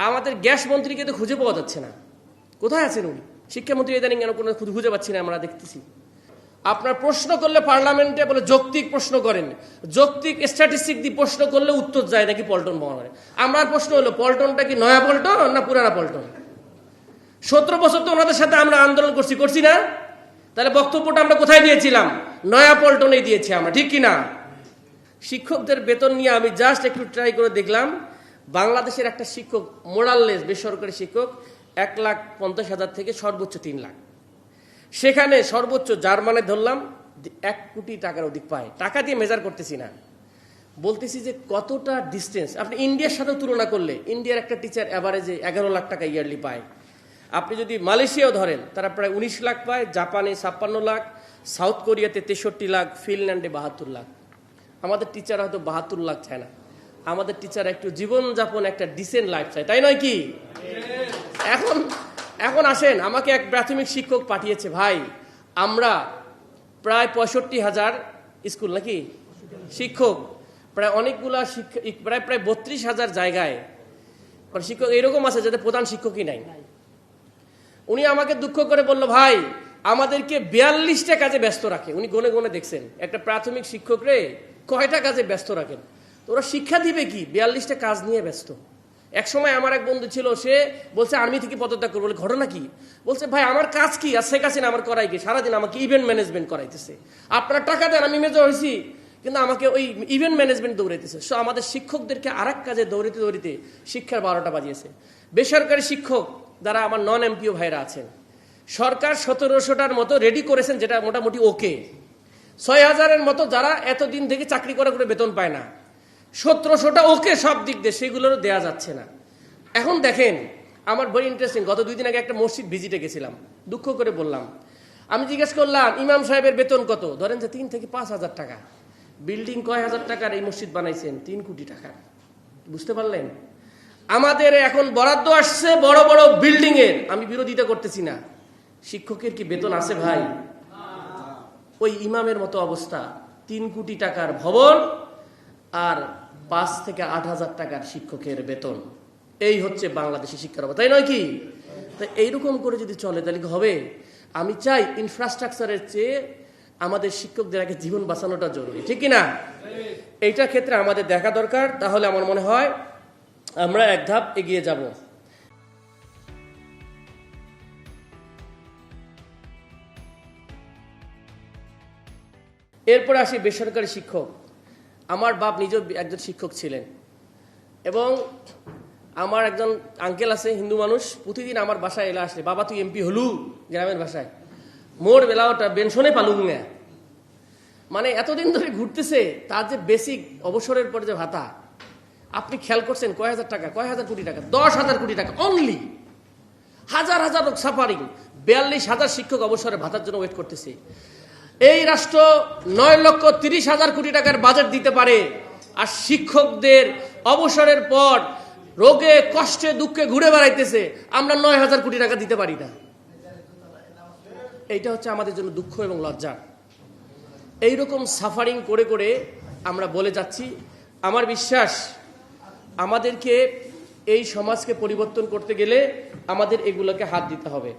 আমাদের গ্যাস মন্ত্রীকে তো খুঁজে পাওয়া যাচ্ছে না, কোথায় আছেন উনি? শিক্ষামন্ত্রী ইদানিং কেন কোনো খুঁজে পাচ্ছি না আমরা দেখতেছি। আপনার প্রশ্ন করলে পার্লামেন্টে বলে যৌক্তিক প্রশ্ন করেন, যৌক্তিক স্ট্যাটিস্টিক দিয়ে প্রশ্ন করলে উত্তর যায় নাকি পল্টন মহানগরে। আমার প্রশ্ন হলো পল্টনটা কি নয়া পল্টন না পুরানা পল্টন? 17 বছর তো ওনাদের সাথে আমরা আন্দোলন করছি না? তাহলে বক্তব্যটা আমরা কোথায় দিয়েছিলাম? নয়া পল্টনে দিয়েছি আমরা, ঠিক কিনা? শিক্ষকদের বেতন নিয়ে আমি জাস্ট একটু ট্রাই করে দেখলাম। বাংলাদেশের একটা শিক্ষক মোরাললেস বেসরকারি শিক্ষক 1,50,000 থেকে সর্বোচ্চ 3 লাখ। সেখানে সর্বোচ্চ জার্মানে ধরলাম 1 কোটি টাকার অধিক পায়। টাকা দিয়ে মেজার করতেছি না, বলতেছি যে কতটা ডিস্টেন্স। আপনি ইন্ডিয়ার সাথে তুলনা করলে ইন্ডিয়ার একটা টিচার অ্যাভারেজে 11 লাখ টাকা ইয়ারলি পায়। আপনি যদি মালয়েশিয়াও ধরেন তারা প্রায় 19 লাখ পায়, জাপানে 56 লাখ, সাউথ কোরিয়াতে 63 লাখ, ফিনল্যান্ডে 72 লাখ। আমাদের টিচার হয়তো 72 লাখ চায় না, আমাদের টিচার একটু জীবনযাপন একটা ডিসেন্ট লাইফ চায়, তাই নয় কি? এখন আসেন, আমাকে এক প্রাথমিক শিক্ষক পাঠিয়েছে, ভাই আমরা প্রায় 65,000 স্কুল নাকি শিক্ষক, প্রায় অনেকগুলা প্রায় 32,000 জায়গায় শিক্ষক এরকম আছে যাদের প্রধান শিক্ষকই নাই। উনি আমাকে দুঃখ করে বলল, ভাই আমাদেরকে 42টা কাজে ব্যস্ত রাখে। উনি গনে গনে দেখছেন একটা প্রাথমিক শিক্ষক রে কয়টা কাজে ব্যস্ত রাখেন, তো ওরা শিক্ষা দিবে কি? 42টা কাজ নিয়ে ব্যস্ত। এক সময় আমার এক বন্ধু ছিল, সে বলছে আর্মি থেকে পদত্যাগ করবো। বলে ঘটনা কি? বলছে ভাই আমার কাজ কি আর শেখ হাসিনা আমার করাই কি? সারাদিন আমাকে ইভেন্ট ম্যানেজমেন্ট করাইতেছে, আপনারা টাকা দেন আমি মেজর হয়েছি, কিন্তু আমাকে ওই ইভেন্ট ম্যানেজমেন্ট দৌড়াইতেছে। সো আমাদের শিক্ষকদেরকে আরেক কাজে দৌড়িতে দৌড়িতে শিক্ষার 12টা বাজিয়েছে। বেসরকারি শিক্ষক যারা আমার নন এমপিও ভাইরা আছেন, সরকার 1700টার মতো রেডি করেছেন, যেটা মোটামুটি ওকে। 6,000-এর মতো যারা এতদিন থেকে চাকরি করে বেতন পায় না, 1700টা ওকে সব দিক দিয়ে, সেগুলোরও দেয়া যাচ্ছে না। এখন দেখেন আমার ভেরি ইন্টারেস্টিং, গত 2 দিন আগে একটা মসজিদ ভিজিটে গেছিলাম, দুঃখ করে বললাম, আমি জিজ্ঞেস করলাম ইমাম সাহেবের বেতন কত? ধরেন যে 3 থেকে 5,000 টাকা। বিল্ডিং কয় হাজার টাকার এই মসজিদ বানাইছেন? 3 কোটি টাকা। বুঝতে পারলেন? আমাদের এখন বরাদ্দ আসছে বড় বড় বিল্ডিং এর, আমি বিরোধিতা করতেছি না, শিক্ষকের কি বেতন আছে ভাই? ওই ইমামের মতো অবস্থা, 3 কোটি টাকার ভবন আর 5 থেকে 8,000 টাকার শিক্ষকের বেতন। এই হচ্ছে বাংলাদেশের শিক্ষার অবস্থা, তাই নয় কি? তাই এইরকম করে যদি চলে তাহলে হবে। আমি চাই ইনফ্রাস্ট্রাকচারের চেয়ে আমাদের শিক্ষকদের আগে জীবন বাঁচানোটা জরুরি, ঠিক কিনা? এইটার ক্ষেত্রে আমাদের দেখা দরকার, তাহলে আমার মনে হয় আমরা এক ধাপ এগিয়ে যাব। এরপরে আসি বেসরকারি শিক্ষক। আমার বাপ নিজেও একজন শিক্ষক ছিলেন, এবং আমার একজন আঙ্কেল আছে হিন্দু মানুষ, প্রতিদিন আমার বাসায় এলে আসলে, বাবা তুই এমপি হলু, গ্রামের ভাষায় মোর বেলা ওটা বেনশনে পালুং না। মানে এতদিন ধরে ঘুরতেছে, তার যে বেসিক অবসরের পরে যে ভাতা, আপনি খেয়াল করছেন কয় হাজার টাকা, কয় হাজার কোটি টাকা? 10,000 কোটি টাকা অনলি। হাজার হাজার লোক সাফারিং, 42,000 শিক্ষক অবসরের ভাতার জন্য ওয়েট করতেছে। এই রাষ্ট্র 9,30,000 কোটি টাকার বাজেট দিতে পারে, আর শিক্ষকদের অবসরের পর রোগে কষ্টে দুঃখে ঘুরে বেড়াইতেছে, আমরা 9,000 কোটি টাকা দিতে পারি না। এইটা হচ্ছে আমাদের জন্য দুঃখ এবং লজ্জা। এইরকম সাফারিং করে করে আমরা বলে যাচ্ছি। আমার বিশ্বাস আমাদেরকে এই সমাজকে পরিবর্তন করতে গেলে আমাদের এগুলোকে হাত দিতে হবে।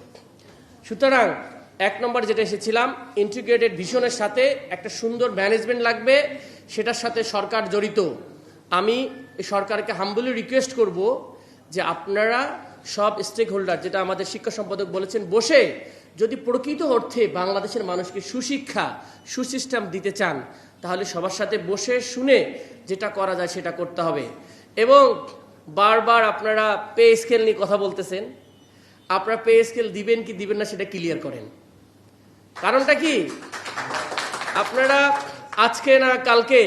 সুতরাং 1 নম্বর যেটা এসেছিলাম, ইন্টিগ্রেটেড ভিশনের সাথে একটা সুন্দর ম্যানেজমেন্ট লাগবে, সেটার সাথে সরকার জড়িত। আমি সরকারকে হাম্বলি রিকোয়েস্ট করব যে আপনারা সব স্টেক হোল্ডার, যেটা আমাদের শিক্ষা সম্পাদক বলেছেন, বসে যদি প্রকৃত অর্থে বাংলাদেশের মানুষকে সুশিক্ষা সুসিস্টেম দিতে চান, তাহলে সবার সাথে বসে শুনে যেটা করা যায় সেটা করতে হবে। এবং বারবার আপনারা পে স্কেল নিয়ে কথা বলতেছেন, আপনারা পে স্কেল দিবেন কি দিবেন না সেটা ক্লিয়ার করেন। কারণটা কি? আপনারা আজকে না কালকে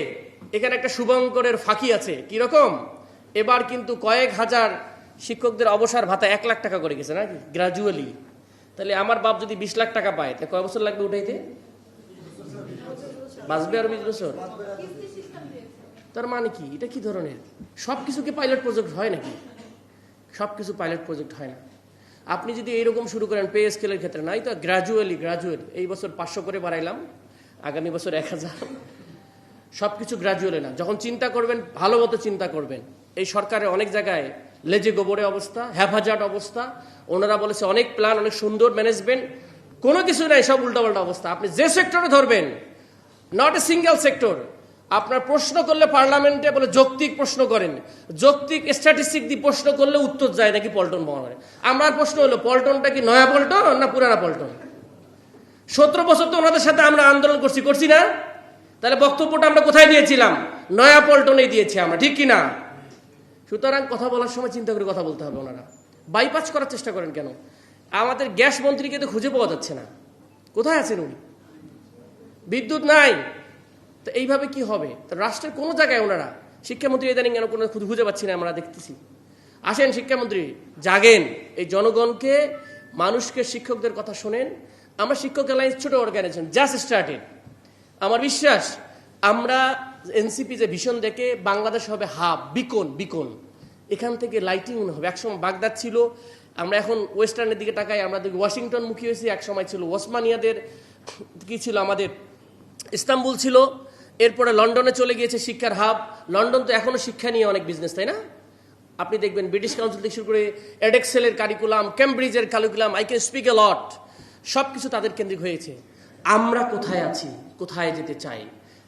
এখানে একটা শুভঙ্করের ফাঁকি আছে। কিরকম? এবার কিন্তু কয়েক হাজার শিক্ষকদের অবসর ভাতা 1 লাখ টাকা করে গেছে নাকি গ্রাজুয়ালি। তাহলে আমার বাপ যদি 20 লাখ টাকা পায়, তাহলে কয় বছর লাগবে উঠাইতে? বাঁচবে আরো 20 বছর। তার মানে কি? এটা কি ধরনের? সবকিছু কি পাইলট প্রজেক্ট হয় নাকি? সবকিছু পাইলট প্রজেক্ট হয় না। আপনি যদি এইরকম শুরু করেন পে স্কেলের ক্ষেত্রে, নাই তো গ্রাজুয়ালি এই বছর 500 করে বাড়াইলাম, আগামী বছর 1000, সবকিছু গ্রাজুয়ালি না। যখন চিন্তা করবেন ভালো মতো চিন্তা করবেন। এই সরকারের অনেক জায়গায় লেজে গোবরে অবস্থা, হ্যাফাজার্ড অবস্থা। ওনারা বলেছে অনেক প্ল্যান, অনেক সুন্দর ম্যানেজমেন্ট, কোনো কিছু নাই, সব উল্টাপাল্টা অবস্থা। আপনি যে সেক্টরে ধরবেন, নট এ সিঙ্গেল সেক্টর, আপনার প্রশ্ন করলে পার্লামেন্টে বলে যৌক্তিক প্রশ্ন করেন, যৌক্তিক স্ট্যাটিস্টিক দিয়ে প্রশ্ন করলে উত্তর যায় নাকি পল্টন মহানগরে। আমার প্রশ্ন হলো পল্টনটা কি নয়া পল্টন না পুরানা পল্টন? 17 বছর তো ওনাদের সাথে আমরা আন্দোলন করছি না? তাহলে বক্তব্যটা আমরা কোথায় দিয়েছিলাম? নয়া পল্টনে দিয়েছি আমরা, ঠিক কিনা? সুতরাং কথা বলার সময় চিন্তা করে কথা বলতে হবে। ওনারা বাইপাস করার চেষ্টা করেন কেন? আমাদের গ্যাস মন্ত্রীকে তো খুঁজে পাওয়া যাচ্ছে না, কোথায় আছেন উনি? বিদ্যুৎ নাই, তো এইভাবে কি হবে? রাষ্ট্রের কোনো জায়গায় ওনারা, শিক্ষামন্ত্রী ইদানিং কেন কোনো খুঁজে পাচ্ছি না আমরা দেখতেছি। আসেন শিক্ষামন্ত্রী, জাগেন, এই জনগণকে, মানুষকে, শিক্ষকদের কথা শোনেন। আমরা শিক্ষক অ্যালায়েন্স ছোট অর্গানাইজেশন, জাস্ট স্টার্টেড। আমার বিশ্বাস আমরা এনসিপি যে ভিশন দেখে বাংলাদেশ হবে হাব, বিকন, এখান থেকে লাইটিং হবে। একসময় বাগদাদ ছিল, আমরা এখন ওয়েস্টার্নের দিকে তাকাই, আমরা দেখি ওয়াশিংটন মুখী হয়েছি। একসময় ছিল ওসমানিয়াদের, কি ছিল আমাদের ইস্তাম্বুল ছিল, এরপরে লন্ডনে চলে গিয়েছে শিক্ষার হাব। লন্ডন তো এখনো শিক্ষা নিয়ে অনেক বিজনেস, তাই না? আপনি দেখবেন ব্রিটিশ কাউন্সিল থেকে শুরু করে এডেক্সেলের কারিকুলাম, কেমব্রিজের curriculum, I can speak a lot, সব কিছু তাদের কেন্দ্রিক হয়েছে। আমরা কোথায় আছি, কোথায় যেতে চাই?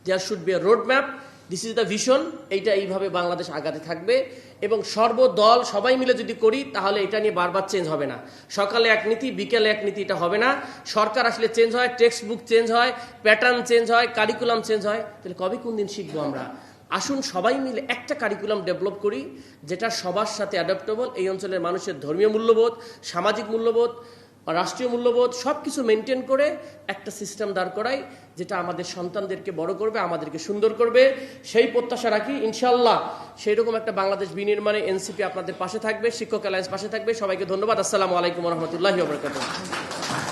There should be a road map, this is the vision. এইটা এইভাবে বাংলাদেশ আগাতে থাকবে এবং সর্বদল সবাই মিলে যদি করি তাহলে এটা নিয়ে বারবার চেঞ্জ হবে না। সকালে এক নীতি, বিকেলে এক নীতি, এটা হবে না। সরকার আসলে চেঞ্জ হয়, টেক্সট বুক চেঞ্জ হয়, প্যাটার্ন চেঞ্জ হয়, কারিকুলাম চেঞ্জ হয়। তাহলে কবে কোন দিন শিখবো আমরা? আসুন সবাই মিলে একটা কারিকুলাম ডেভেলপ করি যেটা সবার সাথে অ্যাডাপ্টেবল। এই অঞ্চলের মানুষের ধর্মীয় মূল্যবোধ, সামাজিক মূল্যবোধ, রাষ্ট্রীয় মূল্যবোধ সব কিছু মেনটেন করে একটা সিস্টেম দাঁড় করাই, যেটা আমাদের সন্তানদেরকে বড় করবে, আমাদেরকে সুন্দর করবে। সেই প্রত্যাশা রাখি ইনশাআল্লাহ। সেই রকম একটা বাংলাদেশ বিনির্মাণে এনসিপি আপনাদের পাশে থাকবে, শিক্ষক অ্যালায়েন্স পাশে থাকবে। সবাইকে ধন্যবাদ। আসসালামু আলাইকুম ওয়া রাহমাতুল্লাহি ওয়া বারাকাতুহু।